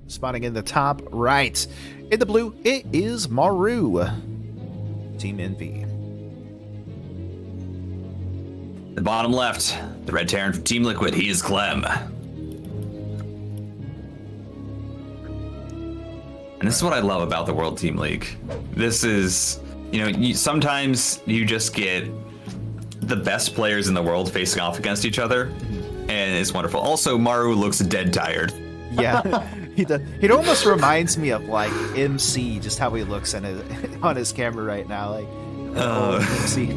Spotting in the top right. In the blue, it is MARU. Team NV. The bottom left, the red Terran from Team Liquid, he is CLEM. And this is what I love about the World Team League. This is, sometimes you just get the best players in the world facing off against each other, and it's wonderful. Also, MARU looks dead tired. Yeah, he does. It almost reminds me of like MC, just how he looks on his camera right now, like MC.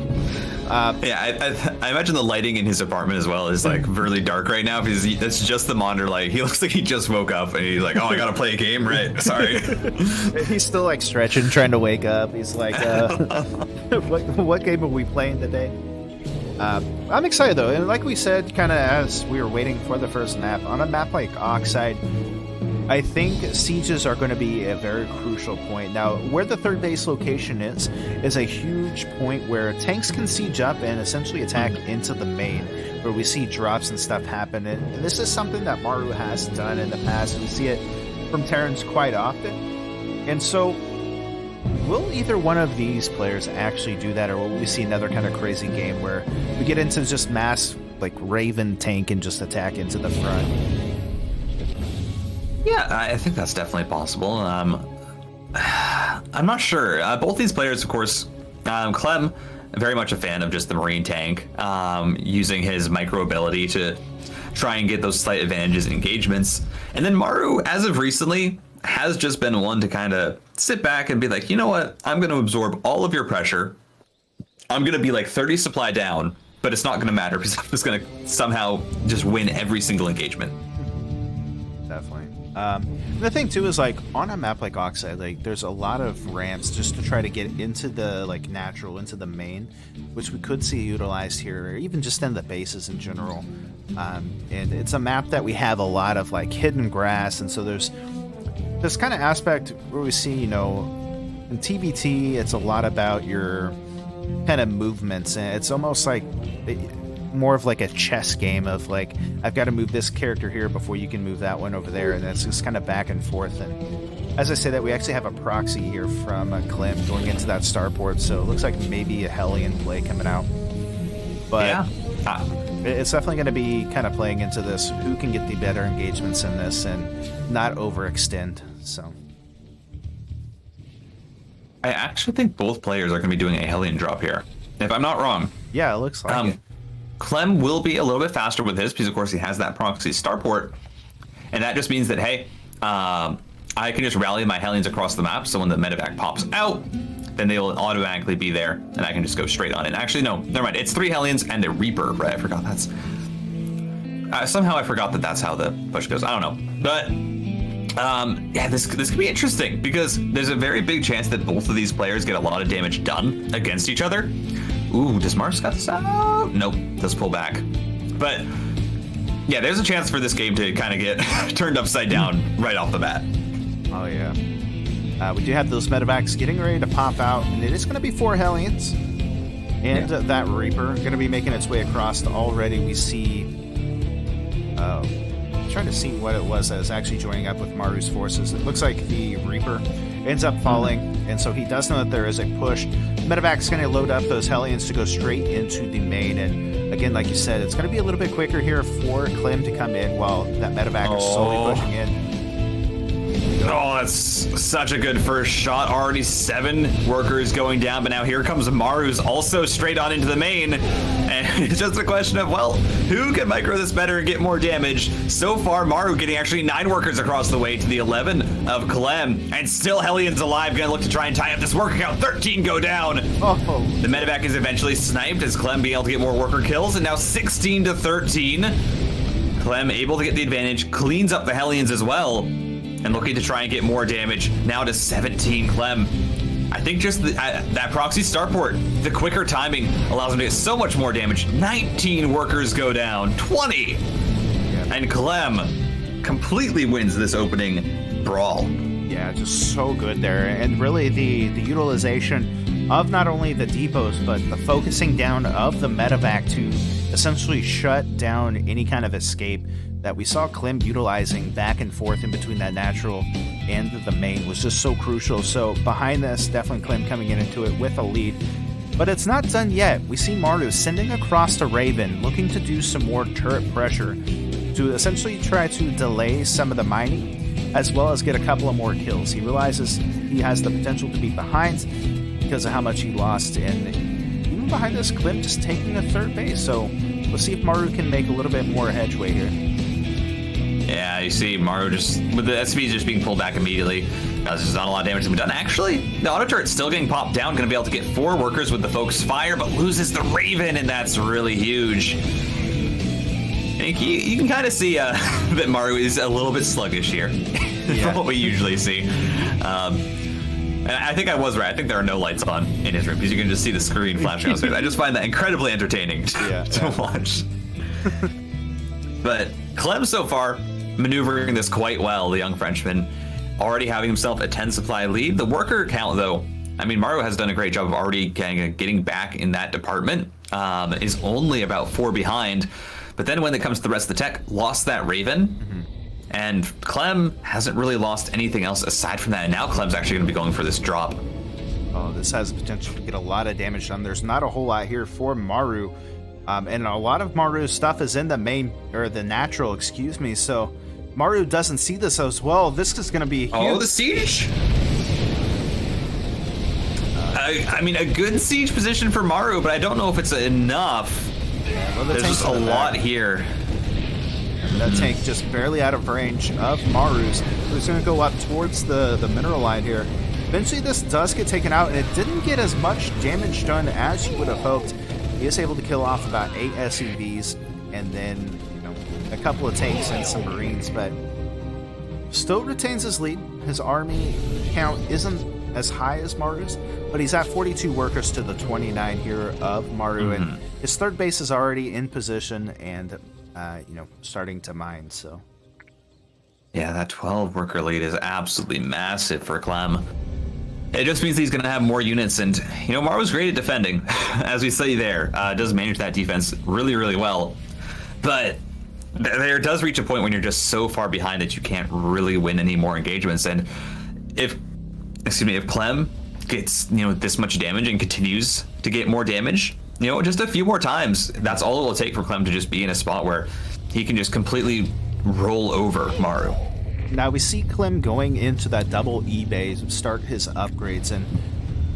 I imagine the lighting in his apartment as well is like really dark right now because it's just the monitor. Like he looks like he just woke up and he's like, "Oh, I gotta play a game, right? Sorry." He's still like stretching, trying to wake up. He's like, "What game are we playing today?" I'm excited though, and like we said, kind of as we were waiting for the first map, on a map like Oxide, I think sieges are going to be a very crucial point. Now, where the third base location is a huge point where tanks can siege up and essentially attack into the main, where we see drops and stuff happen. And this is something that MARU has done in the past. We see it from Terrans quite often. And so, will either one of these players actually do that, or will we see another kind of crazy game where we get into just mass, like, Raven tank and just attack into the front? Yeah, I think that's definitely possible. I'm not sure. Both these players, of course, CLEM, very much a fan of just the Marine tank, using his micro ability to try and get those slight advantages in engagements. And then MARU, as of recently, has just been one to kind of sit back and be like, you know what, I'm going to absorb all of your pressure. I'm going to be like 30 supply down, but it's not going to matter because I'm just going to somehow just win every single engagement. Definitely. The thing too is, like, on a map like Oxide, like, there's a lot of ramps just to try to get into the, like, natural, into the main, which we could see utilized here, or even just in the bases in general. And it's a map that we have a lot of, like, hidden grass, and so there's this kind of aspect where we see, in TBT, it's a lot about your kind of movements, and it's almost like more of like a chess game of like, I've got to move this character here before you can move that one over there, and it's just kind of back and forth. And as I say that, we actually have a proxy here from CLEM going into that starport, so it looks like maybe a Hellion play coming out. But yeah, it's definitely going to be kind of playing into this, who can get the better engagements in this and not overextend. So I actually think both players are going to be doing a Hellion drop here, if I'm not wrong. Yeah, it looks like it. CLEM will be a little bit faster with his because, of course, he has that proxy starport. And that just means that, hey, I can just rally my Hellions across the map. So when the medevac pops out, then they will automatically be there. And I can just go straight on in. Actually, no, never mind. It's 3 Hellions and a Reaper, right? I forgot that's... somehow I forgot that that's how the push goes. I don't know. But, yeah, this could be interesting because there's a very big chance that both of these players get a lot of damage done against each other. Ooh, does Mars got this out? Nope, does pull back. But yeah, there's a chance for this game to kind of get turned upside down right off the bat. Oh yeah. We do have those medevacs getting ready to pop out, and it is going to be 4 Hellions. And that Reaper going to be making its way across. Already we see... I'm trying to see what it was that is actually joining up with Maru's forces. It looks like the Reaper ends up falling, and so he does know that there is a push. Medevac's going to load up those Hellions to go straight into the main, and again, like you said, it's going to be a little bit quicker here for CLEM to come in while that medevac is slowly pushing in. Oh, that's such a good first shot. Already 7 workers going down, but now here comes MARU's also straight on into the main. And it's just a question of, well, who can micro this better and get more damage? So far, MARU getting actually 9 workers across the way to the 11 of CLEM. And still Hellions alive, gonna look to try and tie up this worker count. 13 go down. Oh. The medevac is eventually sniped as CLEM being able to get more worker kills. And now 16 to 13. CLEM able to get the advantage, cleans up the Hellions as well. And looking to try and get more damage, now to 17 CLEM. I think just that proxy starport, the quicker timing allows him to get so much more damage. 19 workers go down, 20! And CLEM completely wins this opening brawl. Yeah, just so good there. And really the utilization of not only the depots, but the focusing down of the medevac to essentially shut down any kind of escape that we saw CLEM utilizing back and forth in between that natural and the main was just so crucial. So behind this, definitely CLEM coming into it with a lead. But it's not done yet. We see MARU sending across the Raven, looking to do some more turret pressure to essentially try to delay some of the mining, as well as get a couple of more kills. He realizes he has the potential to be behind because of how much he lost, and even behind this, CLEM just taking a third base. So we'll see if MARU can make a little bit more headway here. Yeah, you see MARU just, with the SCVs just being pulled back immediately, there's just not a lot of damage to be done. Actually, the auto turret's still getting popped down, going to be able to get 4 workers with the Focus Fire, but loses the Raven, and that's really huge. And you can kind of see that MARU is a little bit sluggish here from what we usually see. And I think I was right. I think there are no lights on in his room because you can just see the screen flashing on screen. I just find that incredibly entertaining to watch. But Clem so far maneuvering this quite well, the young Frenchman, already having himself a 10 supply lead. The worker count, though, I mean, MARU has done a great job of already getting back in that department. Is only about 4 behind. But then when it comes to the rest of the tech, lost that Raven. Mm-hmm. And Clem hasn't really lost anything else aside from that. And now Clem's actually going to be going for this drop. Oh, this has the potential to get a lot of damage done. There's not a whole lot here for MARU. And a lot of MARU's stuff is in the main, or the natural, excuse me. So MARU doesn't see this as well. This is going to be huge. Oh, the siege! I mean, a good siege position for MARU, but I don't know if it's enough. Yeah, well, there's just a lot here. And that tank just barely out of range of MARU's, who's going to go up towards the mineral line here. Eventually, this does get taken out, and it didn't get as much damage done as you would have hoped. He is able to kill off about 8 SCVs, and then, a couple of tanks and some Marines, but still retains his lead. His army count isn't as high as MARU's, but he's at 42 workers to the 29 here of MARU, and his third base is already in position and, starting to mine, so. Yeah, that 12 worker lead is absolutely massive for Clem. It just means he's going to have more units, and, MARU's great at defending, as we say there, does manage that defense really, really well, but there does reach a point when you're just so far behind that you can't really win any more engagements, and if Clem gets, this much damage and continues to get more damage, just a few more times, that's all it'll take for Clem to just be in a spot where he can just completely roll over MARU. Now we see Clem going into that double E-base, start his upgrades, and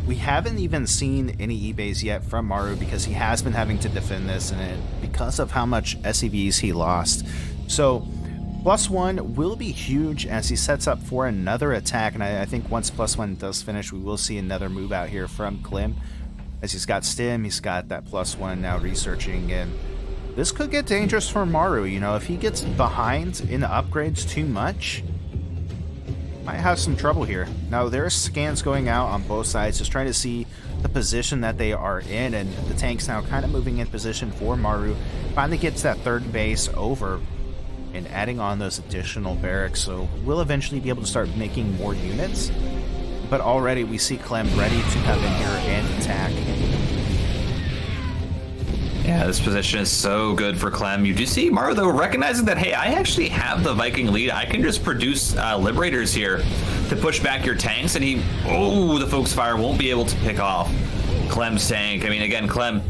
we haven't even seen any E-base yet from MARU because he has been having to defend this, and because of how much SCVs he lost. So +1 will be huge as he sets up for another attack, and I think once +1 does finish, we will see another move out here from Clem. As he's got Stim, he's got that +1 now researching, and this could get dangerous for MARU. If he gets behind in upgrades too much, might have some trouble here. Now, there's scans going out on both sides, just trying to see the position that they are in, and the tank's now kind of moving in position for MARU. Finally gets that third base over and adding on those additional barracks, so we'll eventually be able to start making more units. But already we see Clem ready to come in here and attack. Yeah, this position is so good for Clem. You do see MARU, though, recognizing that, hey, I actually have the Viking lead. I can just produce Liberators here to push back your tanks, and the Focus Fire won't be able to pick off Clem's tank. I mean, again, Clem,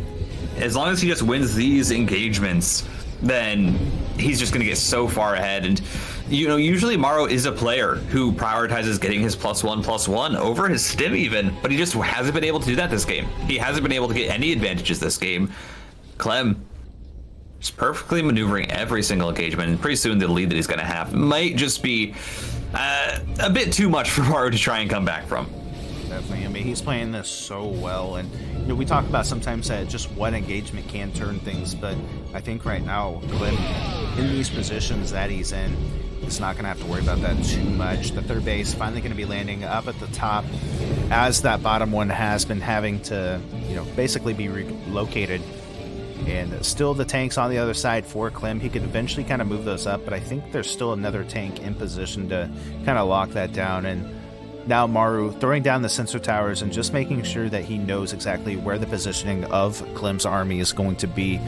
as long as he just wins these engagements, then he's just going to get so far ahead. And, usually MARU is a player who prioritizes getting his +1/+1 over his Stim even, but he just hasn't been able to do that this game. He hasn't been able to get any advantages this game. Clem is perfectly maneuvering every single engagement, and pretty soon the lead that he's going to have might just be a bit too much for MARU to try and come back from. Definitely. I mean, he's playing this so well, and we talk about sometimes that just one engagement can turn things, but I think right now, Clem, in these positions that he's in, is not going to have to worry about that too much. The third base finally going to be landing up at the top, as that bottom one has been having to, basically be relocated. And still the tanks on the other side for Clem. He could eventually kind of move those up, but I think there's still another tank in position to kind of lock that down. And now MARU throwing down the sensor towers and just making sure that he knows exactly where the positioning of Clem's army is going to be.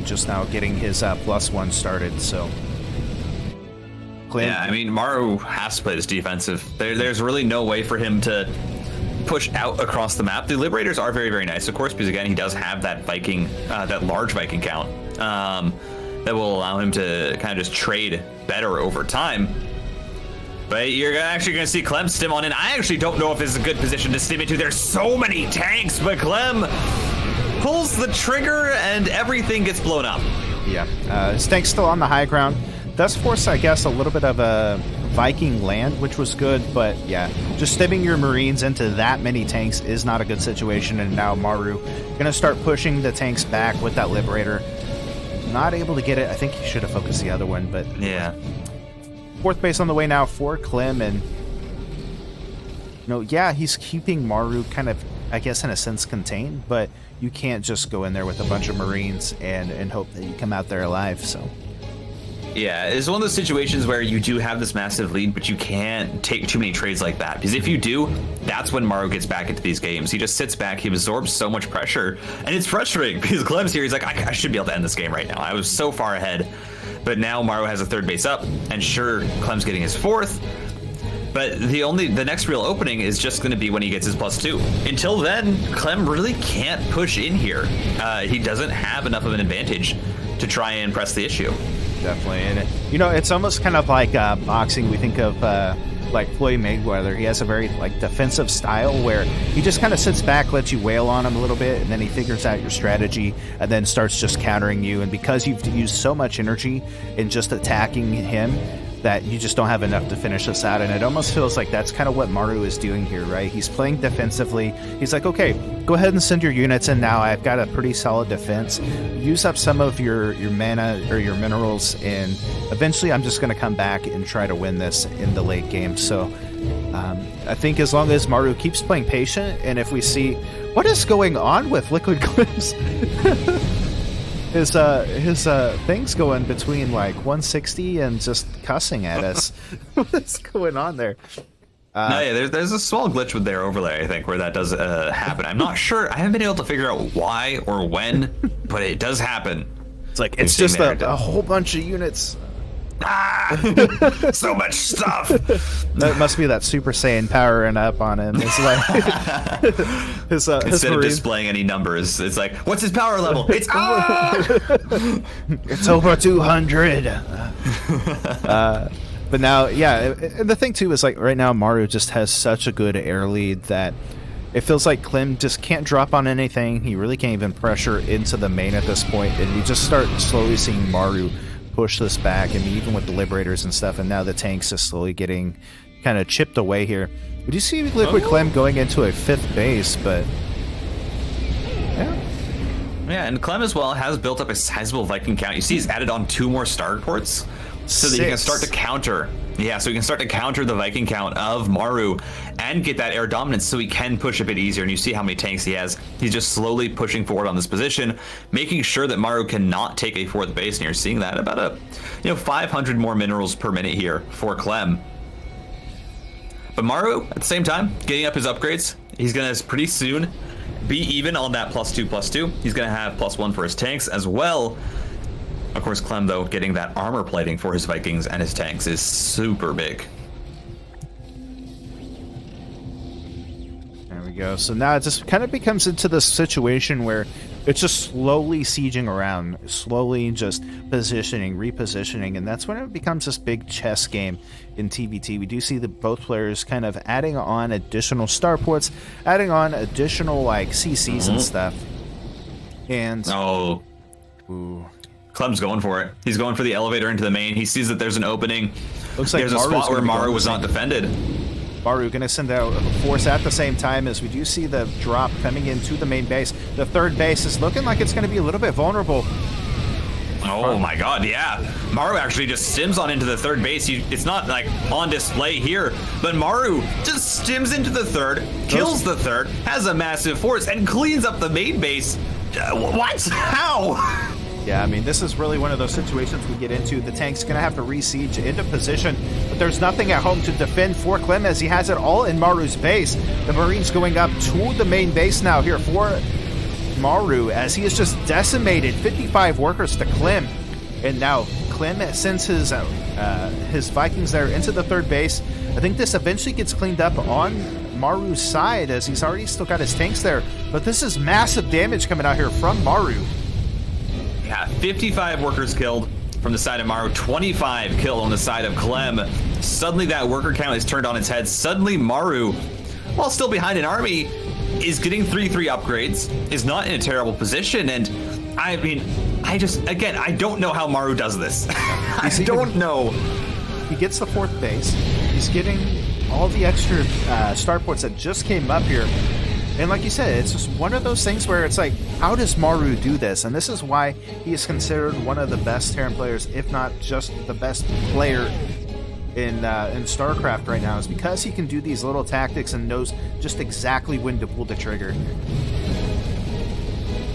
and just now getting his +1 started. So, CLEM. Yeah, I mean, MARU has to play this defensive. There's really no way for him to push out across the map. The Liberators are very, very nice, of course, because again, he does have that Viking, that large Viking count that will allow him to kind of just trade better over time. But you're actually going to see CLEM stim on in. I actually don't know if this is a good position to stim into. There's so many tanks, but CLEM pulls the trigger and everything gets blown up. Yeah, his tank's still on the high ground. Does force, I guess, a little bit of a Viking land, which was good, but yeah, just stimming your Marines into that many tanks is not a good situation, and now MARU gonna start pushing the tanks back with that Liberator. Not able to get it. I think he should have focused the other one, but yeah. Fourth base on the way now for CLEM, and yeah, he's keeping MARU kind of, I guess, in a sense contained, but you can't just go in there with a bunch of Marines and hope that you come out there alive, so. Yeah, it's one of those situations where you do have this massive lead, but you can't take too many trades like that. Because if you do, that's when MARU gets back into these games. He just sits back, he absorbs so much pressure, and it's frustrating because CLEM's here, he's like, I should be able to end this game right now. I was so far ahead. But now MARU has a third base up, and sure, CLEM's getting his fourth. But the next real opening is just going to be when he gets his +2. Until then, CLEM really can't push in here. He doesn't have enough of an advantage to try and press the issue. Definitely, and it's almost kind of like boxing. We think of like Floyd Mayweather. He has a very defensive style where he just kind of sits back, lets you wail on him a little bit, and then he figures out your strategy and then starts just countering you. And because you've used so much energy in just attacking him, that you just don't have enough to finish this out. And it almost feels like that's kind of what MARU is doing here, right? He's playing defensively. He's like, okay, go ahead and send your units in now. I've got a pretty solid defense. Use up some of your mana or your minerals, and eventually I'm just going to come back and try to win this in the late game. So I think as long as MARU keeps playing patient, and if we see what is going on with Liquid Clips, his things going between 160 and just cussing at us. What's going on there? No, yeah, there's a small glitch with their overlay, I think, where that does happen. I'm not sure. I haven't been able to figure out why or when, but it does happen. It's just a whole bunch of units. So much stuff. That must be that Super Saiyan powering up on him. It's instead of displaying any numbers, it's like, what's his power level? It's it's over 200. But now, yeah, and the thing too is right now MARU just has such a good air lead that it feels like CLEM just can't drop on anything. He really can't even pressure into the main at this point, and we just start slowly seeing MARU push this back. I mean, even with the Liberators and stuff, and now the tanks is slowly getting kind of chipped away here. We do see Liquid CLEM going into a 5th base, but yeah, and CLEM as well has built up a sizable Viking count. You see he's added on 2 more starports so that he can start to counter. Yeah, so he can start to counter the Viking count of MARU and get that air dominance so he can push a bit easier. And you see how many tanks he has. He's just slowly pushing forward on this position, making sure that MARU cannot take a 4th base. And you're seeing that about 500 more minerals per minute here for CLEM. But MARU, at the same time, getting up his upgrades. He's going to pretty soon be even on that +2/+2. He's going to have +1 for his tanks as well. Of course, CLEM, though, getting that armor plating for his Vikings and his tanks is super big. There we go. So now it just kind of becomes into this situation where it's just slowly sieging around, slowly just positioning, repositioning, and that's when it becomes this big chess game in TVT. We do see both players kind of adding on additional starports, adding on additional CCs and stuff. And CLEM's going for it. He's going for the elevator into the main. He sees that there's an opening. Looks like there's a spot where MARU was not defended. MARU going to send out a force at the same time as we do see the drop coming into the main base. The 3rd base is looking like it's going to be a little bit vulnerable. Oh my god, yeah. MARU actually just stims on into the 3rd base. It's not on display here, but MARU just stims into the 3rd, kills the 3rd, has a massive force, and cleans up the main base. What? How? Yeah, I mean, this is really one of those situations we get into. The tank's going to have to re-siege into position, but there's nothing at home to defend for CLEM as he has it all in MARU's base. The Marines going up to the main base now here for MARU as he is just decimated. 55 workers to CLEM. And now CLEM sends his Vikings there into the third base. I think this eventually gets cleaned up on MARU's side as he's already still got his tanks there. But this is massive damage coming out here from MARU. Yeah, 55 workers killed from the side of MARU, 25 killed on the side of CLEM. Suddenly that worker count is turned on its head. Suddenly MARU, while still behind an army, is getting 3-3 upgrades, is not in a terrible position. And I mean, I don't know how MARU does this. I don't know. He gets the fourth base. He's getting all the extra starports that just came up here. And like you said, it's just one of those things where it's like, how does MARU do this? And this is why he is considered one of the best Terran players, if not just the best player in StarCraft right now, is because he can do these little tactics and knows just exactly when to pull the trigger.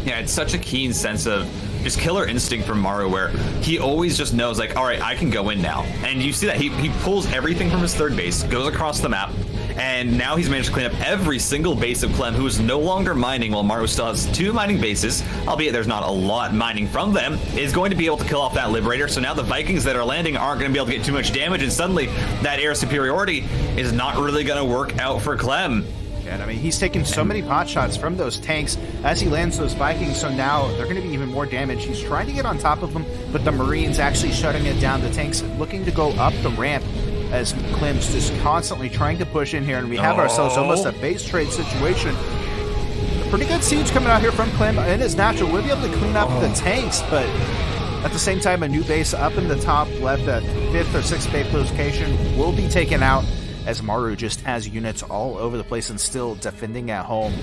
Yeah, it's such a keen sense of just killer instinct from MARU, where he always just knows, like, all right, I can go in now. And you see that he pulls everything from his third base, goes across the map, and now he's managed to clean up every single base of CLEM, who is no longer mining, while MARU still has 2 mining bases, albeit there's not a lot mining from them, is going to be able to kill off that Liberator. So now the Vikings that are landing aren't going to be able to get too much damage, and suddenly that air superiority is not really going to work out for CLEM. And I mean, he's taking so many pot shots from those tanks as he lands those Vikings, so now they're going to be even more damage. He's trying to get on top of them, but the Marines actually shutting it down. The tanks looking to go up the ramp as CLEM's just constantly trying to push in here, and we have ourselves almost a base trade situation. A pretty good siege coming out here from CLEM, and it's natural. We'll be able to clean up the tanks, but at the same time, a new base up in the top left at 5th or 6th base location will be taken out, as MARU just has units all over the place and still defending at home.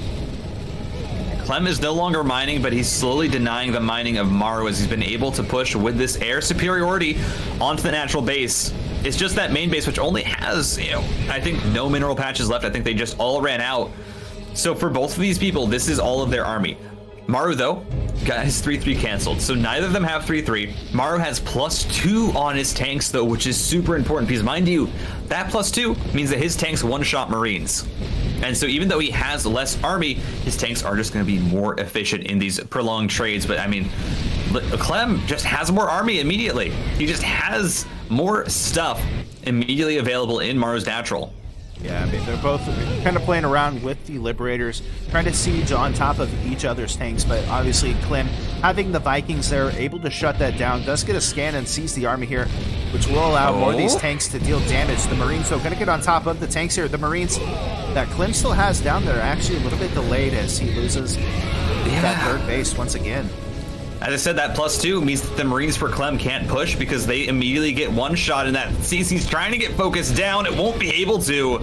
CLEM is no longer mining, but he's slowly denying the mining of MARU as he's been able to push with this air superiority onto the natural base. It's just that main base, which only has, I think no mineral patches left. I think they just all ran out. So for both of these people, this is all of their army. MARU, though, got his 3-3 canceled, so neither of them have 3-3. MARU has +2 on his tanks, though, which is super important, because mind you, that +2 means that his tanks one-shot Marines. And so even though he has less army, his tanks are just going to be more efficient in these prolonged trades. But I mean, CLEM just has more army immediately. He just has more stuff immediately available in MARU's natural. Yeah, I mean, they're both kind of playing around with the Liberators, trying to siege on top of each other's tanks, but obviously CLEM, having the Vikings there, able to shut that down, does get a scan and sees the army here, which will allow more of these tanks to deal damage. The Marines, though, going to get on top of the tanks here. The Marines that CLEM still has down there are actually a little bit delayed as he loses that third base once again. As I said, that +2 means that the Marines for CLEM can't push because they immediately get one shot, and that CC's trying to get focused down. It won't be able to.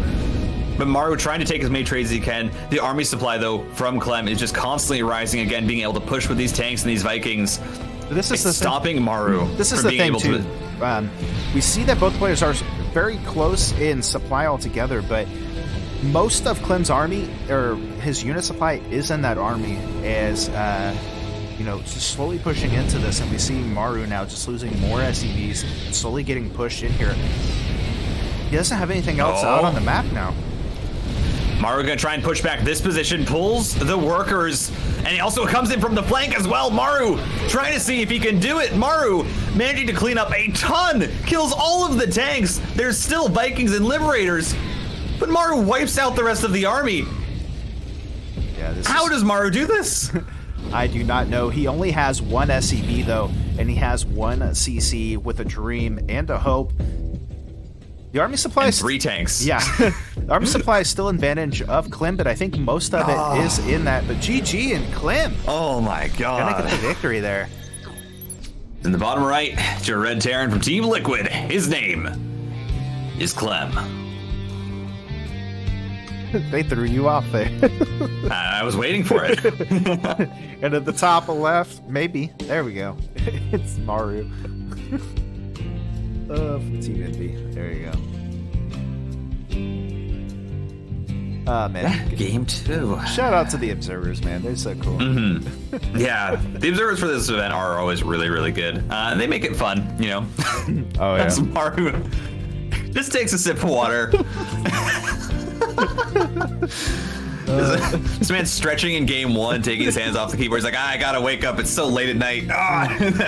But MARU trying to take as many trades as he can. The army supply, though, from CLEM is just constantly rising again, being able to push with these tanks and these Vikings. This is stopping MARU. This is the thing, too. We see that both players are very close in supply altogether, but most of CLEM's army, or his unit supply, is in that army as... just slowly pushing into this, and we see MARU now just losing more SCVs and slowly getting pushed in here. He doesn't have anything else out on the map now. MARU gonna try and push back this position, pulls the workers, and he also comes in from the flank as well. MARU trying to see if he can do it. MARU managing to clean up a ton, kills all of the tanks. There's still Vikings and Liberators, but MARU wipes out the rest of the army. Yeah, How does MARU do this? I do not know. He only has one SCV, though, and he has one CC with a Dream and a Hope. The army supply is 3 tanks. Yeah, the army supply is still in advantage of CLEM, but I think most of it is in that. But GG and CLEM. Oh my god! Gonna get the victory there. In the bottom right, it's your red Terran from Team Liquid. His name is CLEM. They threw you off there. I was waiting for it. And at the top left, maybe. There we go. It's MARU. From Team Envy. There you go. Man. Game 2. Shout out to the observers, man. They're so cool. Mm-hmm. Yeah, the observers for this event are always really, really good. They make it fun, Oh, yeah. That's MARU. Just takes a sip of water. This man's stretching in game 1, taking his hands off the keyboard. He's like, I gotta wake up. It's so late at night.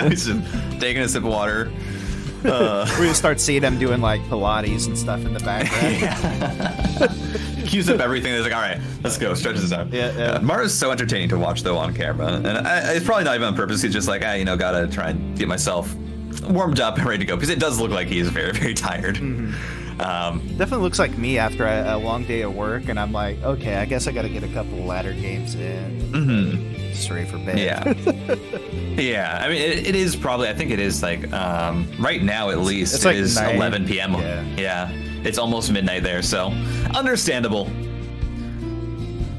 He's just taking a sip of water. We're gonna start seeing him doing like Pilates and stuff in the background. Cues up everything. He's like, all right, let's go. Stretches this out. Yeah. Maru's so entertaining to watch though on camera, and it's probably not even on purpose. He's just like, gotta try and get myself warmed up and ready to go, because it does look like he's very, very tired. Definitely looks like me after a long day of work, and I'm like, okay, I guess I got to get a couple of ladder games in, straight for bed. Yeah. I mean, it is probably. I think it is like right now at least. It's like it is 11 p.m. Yeah. It's almost midnight there, so understandable.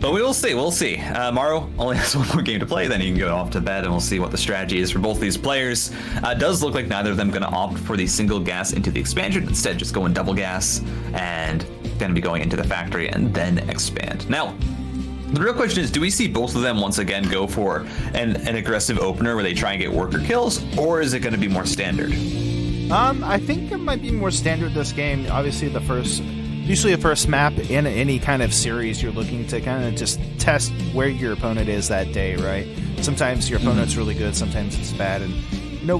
But we will see. We'll see. MARU only has one more game to play, then he can go off to bed, and we'll see what the strategy is for both these players. It does look like neither of them going to opt for the single gas into the expansion. Instead, just going double gas and going to be going into the factory and then expand. Now, the real question is, do we see both of them once again go for an aggressive opener where they try and get worker kills, or is it going to be more standard? I think it might be more standard this game. Obviously, usually the first map in any kind of series, you're looking to kind of just test where your opponent is that day, right? Sometimes your opponent's really good, sometimes it's bad, and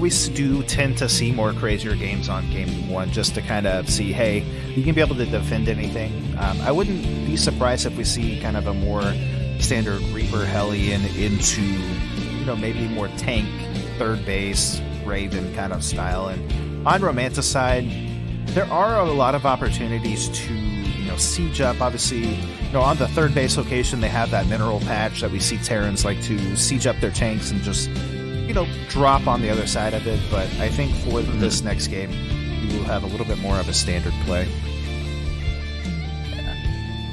we do tend to see more crazier games on game 1 just to kind of see, hey, you can be able to defend anything. I wouldn't be surprised if we see kind of a more standard Reaper Hellion into, maybe more tank, third base, Raven kind of style. And on Romanticide, there are a lot of opportunities to, siege up. Obviously, on the third base location, they have that mineral patch that we see Terrans like to siege up their tanks and just, drop on the other side of it. But I think for this next game, you will have a little bit more of a standard play.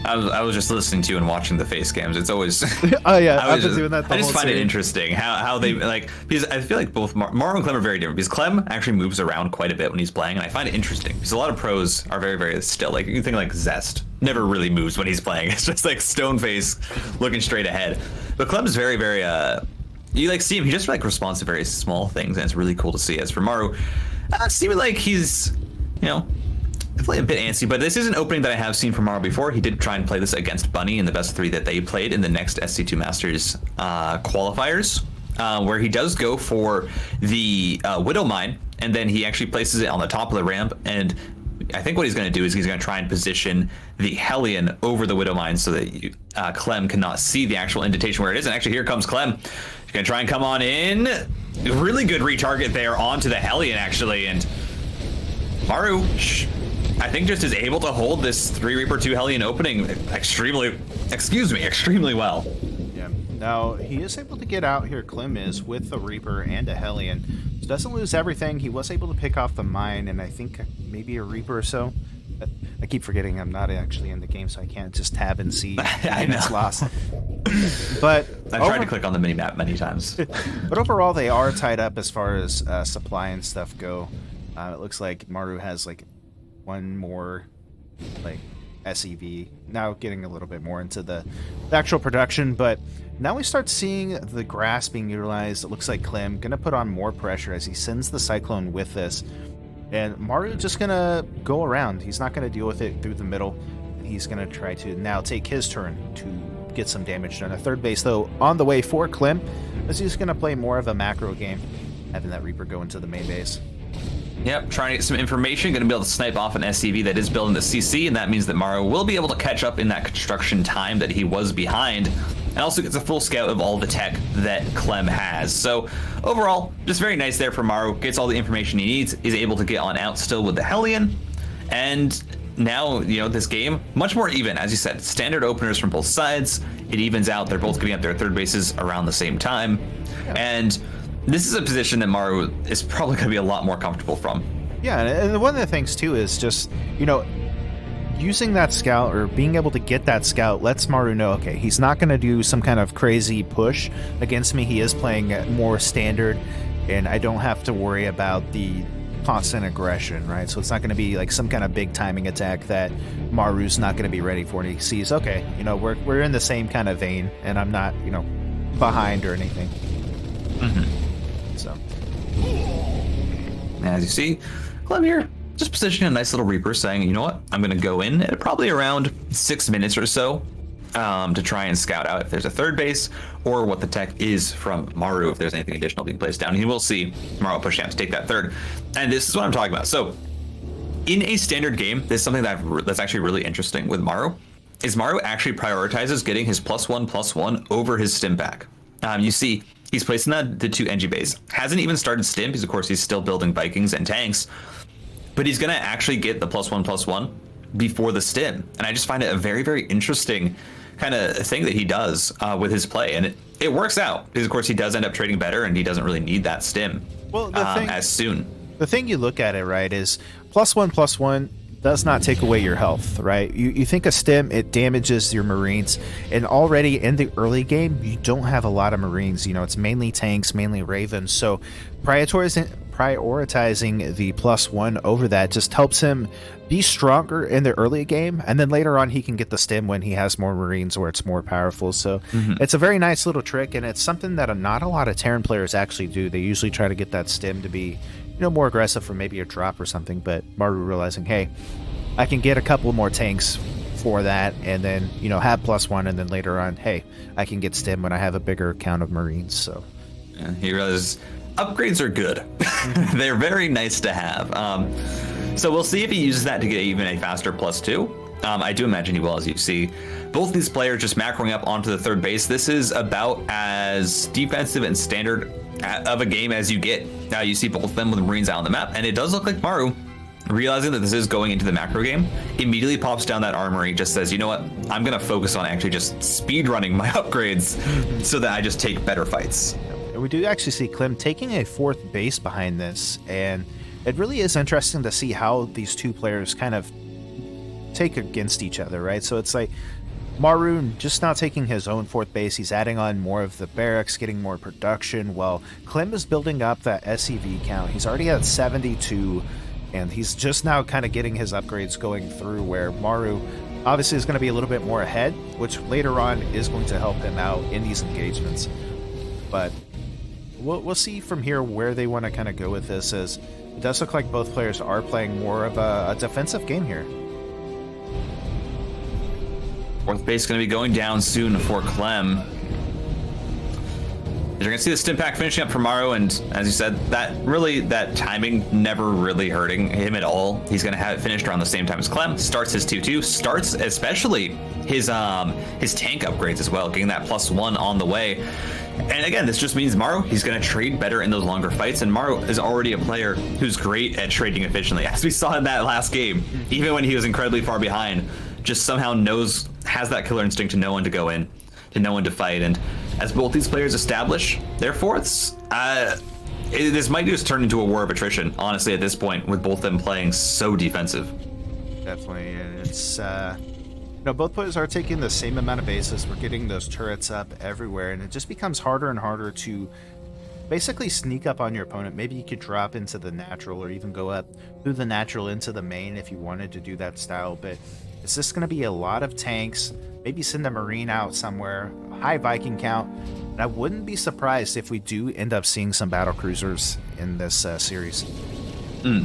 I was just listening to you and watching the face cams. It's always oh yeah, I've been doing that. I just find it interesting how they because I feel like both MARU and CLEM are very different, because CLEM actually moves around quite a bit when he's playing, and I find it interesting because a lot of pros are very, very still. Like you can think like Zest never really moves when he's playing. It's just like stone face looking straight ahead. But CLEM is very, very you like see him, he just like responds to very small things, and it's really cool to see. As for MARU, seeming like he's definitely a bit antsy, but this is an opening that I have seen from MARU before. He did try and play this against Bunny in the best 3 that they played in the next SC2 Masters qualifiers, where he does go for the Widow Mine, and then he actually places it on the top of the ramp, and I think what he's going to do is he's going to try and position the Hellion over the Widow Mine so that CLEM cannot see the actual indentation where it is. And actually, here comes CLEM. He's going to try and come on in. Really good retarget there onto the Hellion, actually, and MARU, I think, just is able to hold this 3 Reaper 2 Hellion opening extremely well. Yeah. Now, he is able to get out here, CLEM is, with a Reaper and a Hellion. So doesn't lose everything. He was able to pick off the mine and I think maybe a Reaper or so. I keep forgetting I'm not actually in the game, so I can't just tab and see I know. it's lost. But I've tried to click on the mini-map many times. But overall, they are tied up as far as supply and stuff go. It looks like MARU has like one more like SEV, now getting a little bit more into the actual production, but now we start seeing the grass being utilized. It looks like CLEM gonna put on more pressure as he sends the Cyclone with this, and MARU just gonna go around. He's not gonna deal with it through the middle. He's gonna try to now take his turn to get some damage done. A third base though on the way for CLEM, as he's gonna play more of a macro game, having that Reaper go into the main base. Yep, trying to get some information, going to be able to snipe off an SCV that is building the CC, and that means that MARU will be able to catch up in that construction time that he was behind, and also gets a full scout of all the tech that CLEM has. So overall, just very nice there for MARU, gets all the information he needs, is able to get on out still with the Hellion, and now, this game, much more even. As you said, standard openers from both sides, it evens out, they're both getting up their third bases around the same time, and this is a position that MARU is probably going to be a lot more comfortable from. Yeah, and one of the things, too, is just, using that scout or being able to get that scout lets MARU know, okay, he's not going to do some kind of crazy push against me. He is playing more standard, and I don't have to worry about the constant aggression, right? So it's not going to be like some kind of big timing attack that MARU's not going to be ready for. And he sees, okay, we're in the same kind of vein, and I'm not, behind or anything. Mm-hmm. So, as you see, CLEM here just positioning a nice little Reaper, saying, you know what, I'm going to go in at probably around 6 minutes or so. to try and scout out if there's a third base or what the tech is from MARU, if there's anything additional being placed down. He will see MARU pushing out to take that third. And this is what I'm talking about. So in a standard game, there's something that's actually really interesting with MARU, is MARU actually prioritizes getting his +1/+1 over his stim back. You see, he's placing the 2 NG base. Hasn't even started stim because, of course, he's still building Vikings and tanks. But he's going to actually get the +1/+1 before the stim. And I just find it a very, very interesting kind of thing that he does with his play. And it works out because, of course, he does end up trading better and he doesn't really need that stim as soon. The thing you look at it, right, is +1/+1 does not take away your health, right? You think a stim, it damages your Marines, and already in the early game, you don't have a lot of Marines. You know, it's mainly tanks, mainly Ravens. So prioritizing the +1 over that just helps him be stronger in the early game, and then later on he can get the stim when he has more Marines where it's more powerful. So it's a very nice little trick, and it's something that not a lot of Terran players actually do. They usually try to get that stim to be, you know, more aggressive for maybe a drop or something, but MARU realizing, hey, I can get a couple more tanks for that, and then, you know, have +1, and then later on, hey, I can get stim when I have a bigger count of Marines. So yeah, he realizes upgrades are good. They're very nice to have. So we'll see if he uses that to get even a faster +2. I do imagine he will, as you see. Both these players just macroing up onto the third base. This is about as defensive and standard of a game as you get. Now you see both of them with Marines out on the map, and it does look like MARU, realizing that this is going into the macro game, immediately pops down that armory, just says, you know what, I'm going to focus on actually just speed running my upgrades so that I just take better fights. We do actually see CLEM taking a 4th base behind this, and it really is interesting to see how these two players kind of take against each other, right? So it's like MARU just not taking his own 4th base, he's adding on more of the barracks, getting more production, while CLEM is building up that SCV count. He's already at 72, and he's just now kind of getting his upgrades going through, where MARU obviously is going to be a little bit more ahead, which later on is going to help him out in these engagements. But we'll see from here where they want to kind of go with this, as it does look like both players are playing more of a defensive game here. 4th base going to be going down soon for CLEM. You're going to see the stim pack finishing up for MARU, and as you said, that timing never really hurting him at all. He's going to have it finished around the same time as CLEM. Starts his 2-2, starts especially his tank upgrades as well, getting that +1 on the way. And again, this just means MARU, he's going to trade better in those longer fights, and MARU is already a player who's great at trading efficiently, as we saw in that last game. Even when he was incredibly far behind, just somehow has that killer instinct to know when to go in, to know when to fight. And as both these players establish their 4ths, this might just turn into a war of attrition, honestly, at this point, with both of them playing so defensive. Definitely, and it's both players are taking the same amount of bases. We're getting those turrets up everywhere, and it just becomes harder and harder to basically sneak up on your opponent. Maybe you could drop into the natural, or even go up through the natural into the main if you wanted to do that style, but it's just going to be a lot of tanks, maybe send a Marine out somewhere, a high Viking count, and I wouldn't be surprised if we do end up seeing some battle cruisers in this series. Yeah,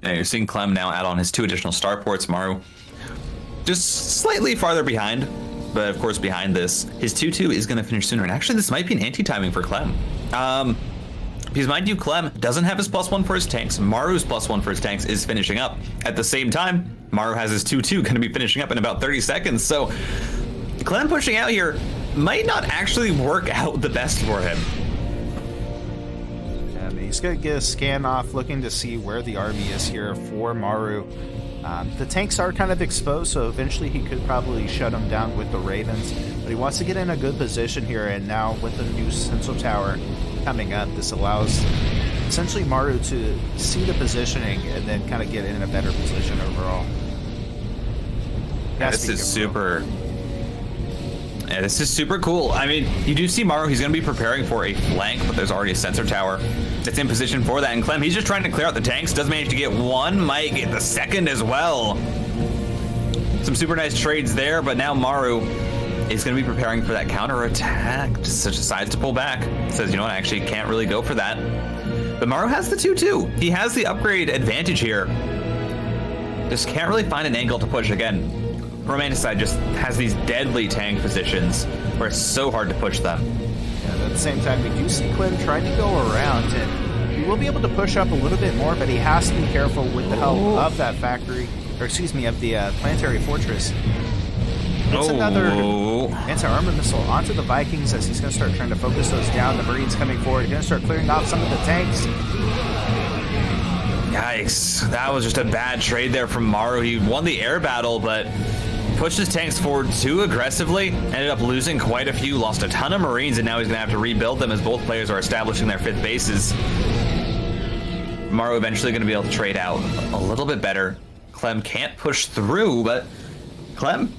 you're seeing CLEM now add on his 2 additional starports. MARU just slightly farther behind, but of course behind this, his 2-2 is going to finish sooner. And actually, this might be an anti-timing for CLEM. Because mind you, CLEM doesn't have his +1 for his tanks. MARU's +1 for his tanks is finishing up. At the same time, MARU has his 2-2 going to be finishing up in about 30 seconds. So CLEM pushing out here might not actually work out the best for him. And he's going to get a scan off, looking to see where the army is here for MARU. The tanks are kind of exposed, so eventually he could probably shut them down with the Ravens. But he wants to get in a good position here, and now with the new central tower coming up, this allows essentially MARU to see the positioning and then kind of get in a better position overall. Yeah, this is super cool. I mean, you do see MARU, he's going to be preparing for a flank, but there's already a sensor tower that's in position for that. And CLEM, he's just trying to clear out the tanks, does manage to get one, might get the second as well. Some super nice trades there, but now MARU is going to be preparing for that counter attack. Just decides to pull back. Says, you know what, I actually can't really go for that. But MARU has the 2-2. He has the upgrade advantage here. Just can't really find an angle to push again. Romanticide just has these deadly tank positions where it's so hard to push them. And at the same time, we do see CLEM trying to go around, and he will be able to push up a little bit more, but he has to be careful with the help of that factory, or excuse me, of the planetary fortress. It's another anti-armor missile onto the Vikings as he's going to start trying to focus those down. The Marines coming forward, going to start clearing off some of the tanks. Yikes, that was just a bad trade there from MARU. He won the air battle, but pushed his tanks forward too aggressively, ended up losing quite a few, lost a ton of Marines, and now he's going to have to rebuild them as both players are establishing their 5th bases. MARU eventually going to be able to trade out a little bit better. CLEM can't push through, but CLEM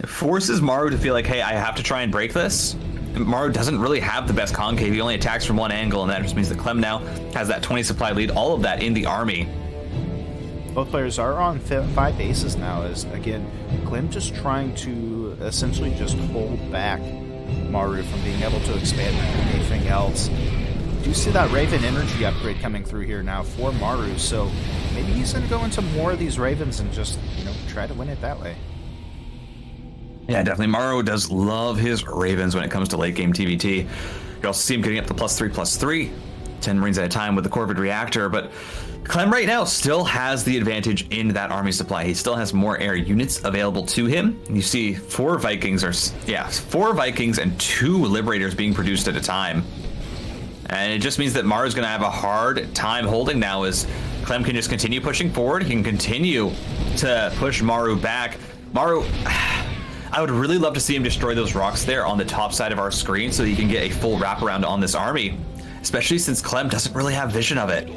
forces MARU to feel like, hey, I have to try and break this. MARU doesn't really have the best concave. He only attacks from one angle, and that just means that CLEM now has that 20 supply lead, all of that in the army. Both players are on 5 bases now, as, again, CLEM just trying to essentially just hold back MARU from being able to expand anything else. Do you see that Raven energy upgrade coming through here now for MARU, so maybe he's going to go into more of these Ravens and just, try to win it that way. Yeah, definitely. MARU does love his Ravens when it comes to late game TVT. You also see him getting up to +3/+3, 10 Marines at a time with the Corvid reactor, but CLEM right now still has the advantage in that army supply. He still has more air units available to him. You see 4 Vikings and 2 Liberators being produced at a time. And it just means that MARU's going to have a hard time holding now as CLEM can just continue pushing forward. He can continue to push MARU back. MARU, I would really love to see him destroy those rocks there on the top side of our screen so he can get a full wraparound on this army, especially since CLEM doesn't really have vision of it.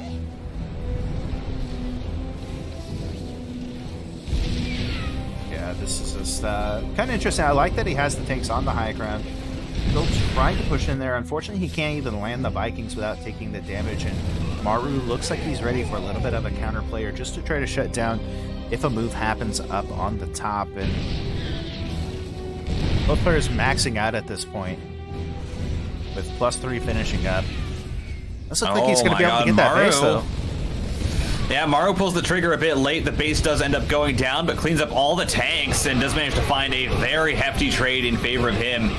Yeah, this is just kind of interesting. I like that he has the tanks on the high ground. He'll try to push in there. Unfortunately, he can't even land the Vikings without taking the damage, and MARU looks like he's ready for a little bit of a counter player just to try to shut down if a move happens up on the top. And both players maxing out at this point with +3 finishing up. Doesn't look like he's going to be able to get that base, though. Yeah, MARU pulls the trigger a bit late. The base does end up going down, but cleans up all the tanks and does manage to find a very hefty trade in favor of him.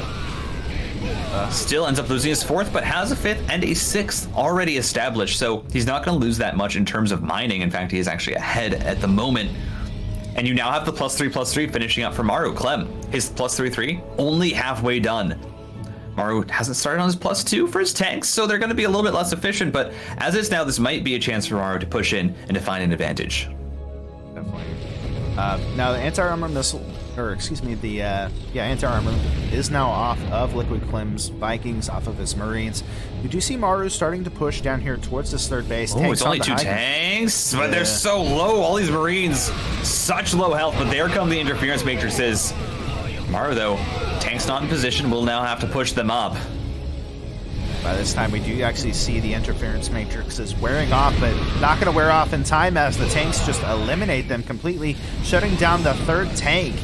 Still ends up losing his 4th, but has a 5th and a 6th already established, so he's not going to lose that much in terms of mining. In fact, he is actually ahead at the moment. And you now have the +3/+3 finishing up for MARU. CLEM, his +3/3, only halfway done. MARU hasn't started on his +2 for his tanks, so they're going to be a little bit less efficient, but as is now, this might be a chance for MARU to push in and to find an advantage. Definitely. Now the anti-armor missile, or excuse me, the anti-armor is now off of Liquid CLEM's Vikings, off of his Marines. We do see MARU starting to push down here towards this 3rd base. Oh, it's only 2 tanks, but they're so low. All these Marines, such low health, but there come the interference matrices. MARU, though, tanks not in position, will now have to push them up. By this time, we do actually see the interference matrix is wearing off, but not going to wear off in time as the tanks just eliminate them completely, shutting down the 3rd tank.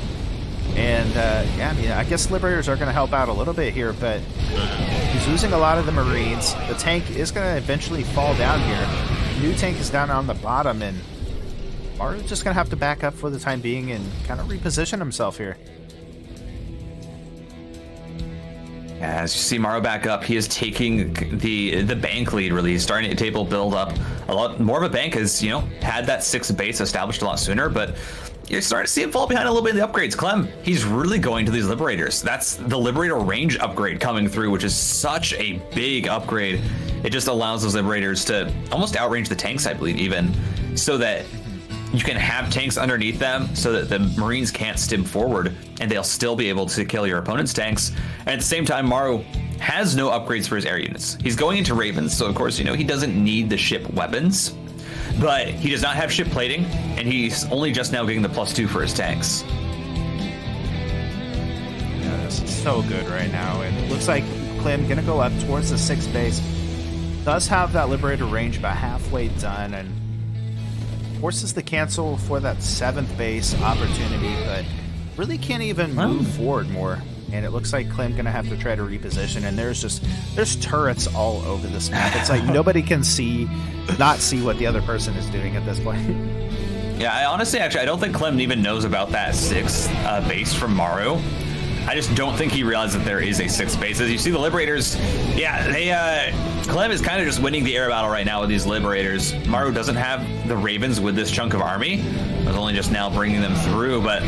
And, I guess Liberators are going to help out a little bit here, but he's losing a lot of the Marines. The tank is going to eventually fall down here. New tank is down on the bottom, and MARU's just going to have to back up for the time being and kind of reposition himself here. As you see MARU back up, he is taking the bank lead, really. He's starting to table build up a lot more of a bank, as, had that 6th base established a lot sooner, but you're starting to see him fall behind a little bit in the upgrades. CLEM, he's really going to these Liberators. That's the Liberator range upgrade coming through, which is such a big upgrade. It just allows those Liberators to almost outrange the tanks, I believe, even, so that you can have tanks underneath them so that the Marines can't stim forward and they'll still be able to kill your opponent's tanks. And at the same time, MARU has no upgrades for his air units. He's going into Ravens, so of course, he doesn't need the ship weapons, but he does not have ship plating, and he's only just now getting the +2 for his tanks. Yeah, this is so good right now, and it looks like CLEM gonna go up towards the 6th base. Does have that Liberator range about halfway done, and forces the cancel for that 7th base opportunity, but really can't even move forward more. And it looks like CLEM gonna have to try to reposition, and there's turrets all over this map. It's like nobody can not see what the other person is doing at this point. Yeah, I honestly, actually, I don't think Clem even knows about that 6th base from MARU. I just don't think he realized that there is a 6th base. As you see the Liberators, yeah, Clem is kind of just winning the air battle right now with these Liberators. MARU doesn't have the Ravens with this chunk of army. I was only just now bringing them through, but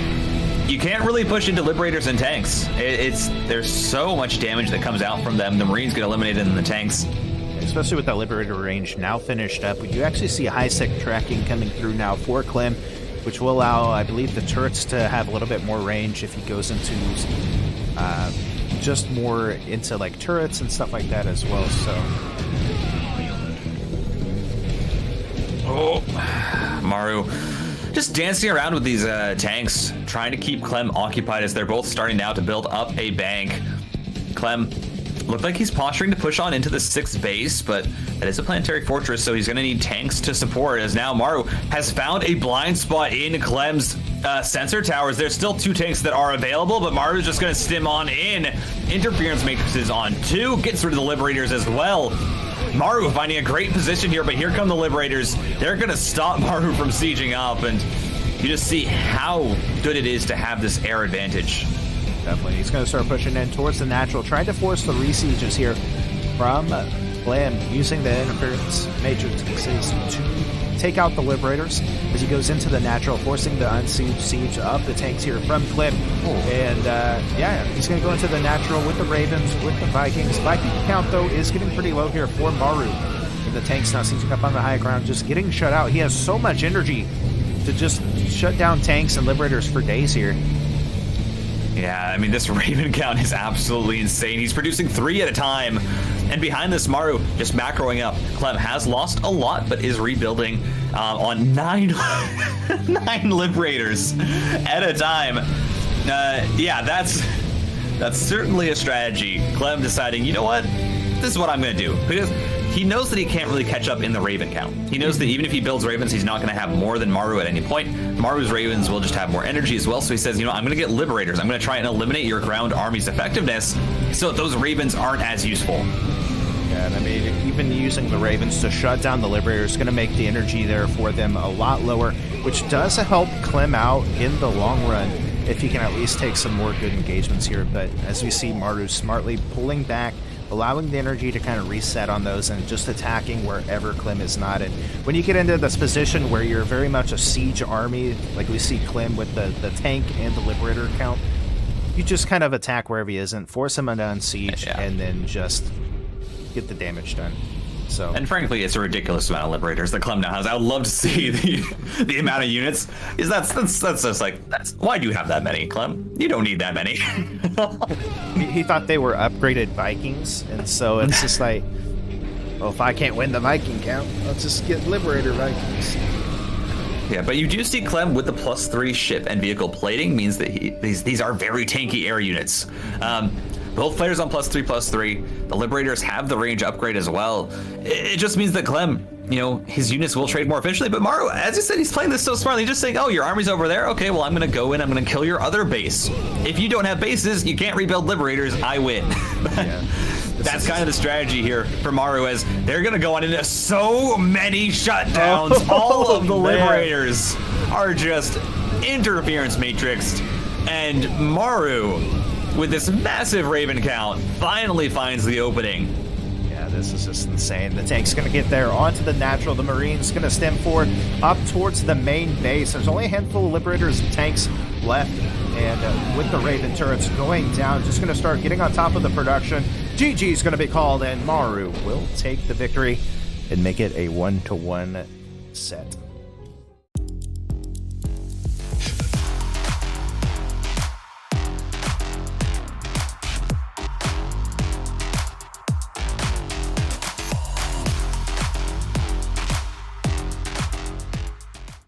you can't really push into Liberators and tanks. There's so much damage that comes out from them. The Marines get eliminated in the tanks. Especially with that Liberator range now finished up, we do actually see high-sec tracking coming through now for Clem, which will allow, I believe, the turrets to have a little bit more range if he goes into just more into like turrets and stuff like that as well. So, MARU just dancing around with these tanks, trying to keep Clem occupied as they're both starting now to build up a bank. Clem looked like he's posturing to push on into the 6th base, but that is a planetary fortress, so he's going to need tanks to support, as now MARU has found a blind spot in Clem's sensor towers. There's still 2 tanks that are available, but MARU's just going to stim on in. Interference matrices on 2, gets rid of the Liberators as well. MARU finding a great position here, but here come the Liberators. They're going to stop MARU from sieging up, and you just see how good it is to have this air advantage. Definitely. He's going to start pushing in towards the natural, trying to force the resieges here from CLEM, using the interference matrices to take out the Liberators as he goes into the natural, forcing the unsiege siege of the tanks here from CLEM. And yeah, he's going to go into the natural with the Ravens, with the Vikings. Viking count, though, is getting pretty low here for MARU. And the tanks now sieging up on the high ground, just getting shut out. He has so much energy to just shut down tanks and Liberators for days here. Yeah, I mean, this Raven count is absolutely insane. He's producing 3 at a time. And behind this, MARU just macroing up. Clem has lost a lot, but is rebuilding on 9 Liberators at a time. Yeah, that's certainly a strategy. Clem deciding, you know what? This is what I'm going to do. Because he knows that he can't really catch up in the Raven count. He knows that even if he builds Ravens, he's not going to have more than MARU at any point. MARU's Ravens will just have more energy as well. So he says, you know, I'm going to get Liberators. I'm going to try and eliminate your ground army's effectiveness so those Ravens aren't as useful. Yeah, and I mean, even using the Ravens to shut down the Liberators is going to make the energy there for them a lot lower, which does help Clem out in the long run if he can at least take some more good engagements here. But as we see, MARU smartly pulling back, allowing the energy to kind of reset on those and just attacking wherever Clem is not. And when you get into this position where you're very much a siege army, like we see Clem with the tank and the Liberator count, you just kind of attack wherever he isn't, force him into unsiege, and then just get the damage done. So, and frankly, it's a ridiculous amount of Liberators that Clem now has. I would love to see the amount of units. Is that's just like, why do you have that many, Clem? You don't need that many. he thought they were upgraded Vikings, and so it's just like, well, if I can't win the Viking count, let's just get Liberator Vikings. Yeah, but you do see Clem with the +3 ship and vehicle plating, means that these are very tanky air units. Both players on +3/+3. The Liberators have the range upgrade as well. It just means that Clem, you know, his units will trade more efficiently. But MARU, as you said, he's playing this so smartly. He's just saying, oh, your army's over there? Okay, well, I'm going to go in. I'm going to kill your other base. If you don't have bases, you can't rebuild Liberators. I win. Yeah. That's kind of the strategy here for MARU, as they're going to go on into so many shutdowns. All of the Liberators are just interference matrixed. And MARU, with this massive Raven count, finally finds the opening. Yeah, this is just insane. The tank's going to get there onto the natural. The Marine's going to stem forward up towards the main base. There's only a handful of Liberators and tanks left. And with the Raven turrets going down, just going to start getting on top of the production. GG's going to be called, and MARU will take the victory and make it a 1-to-1 set.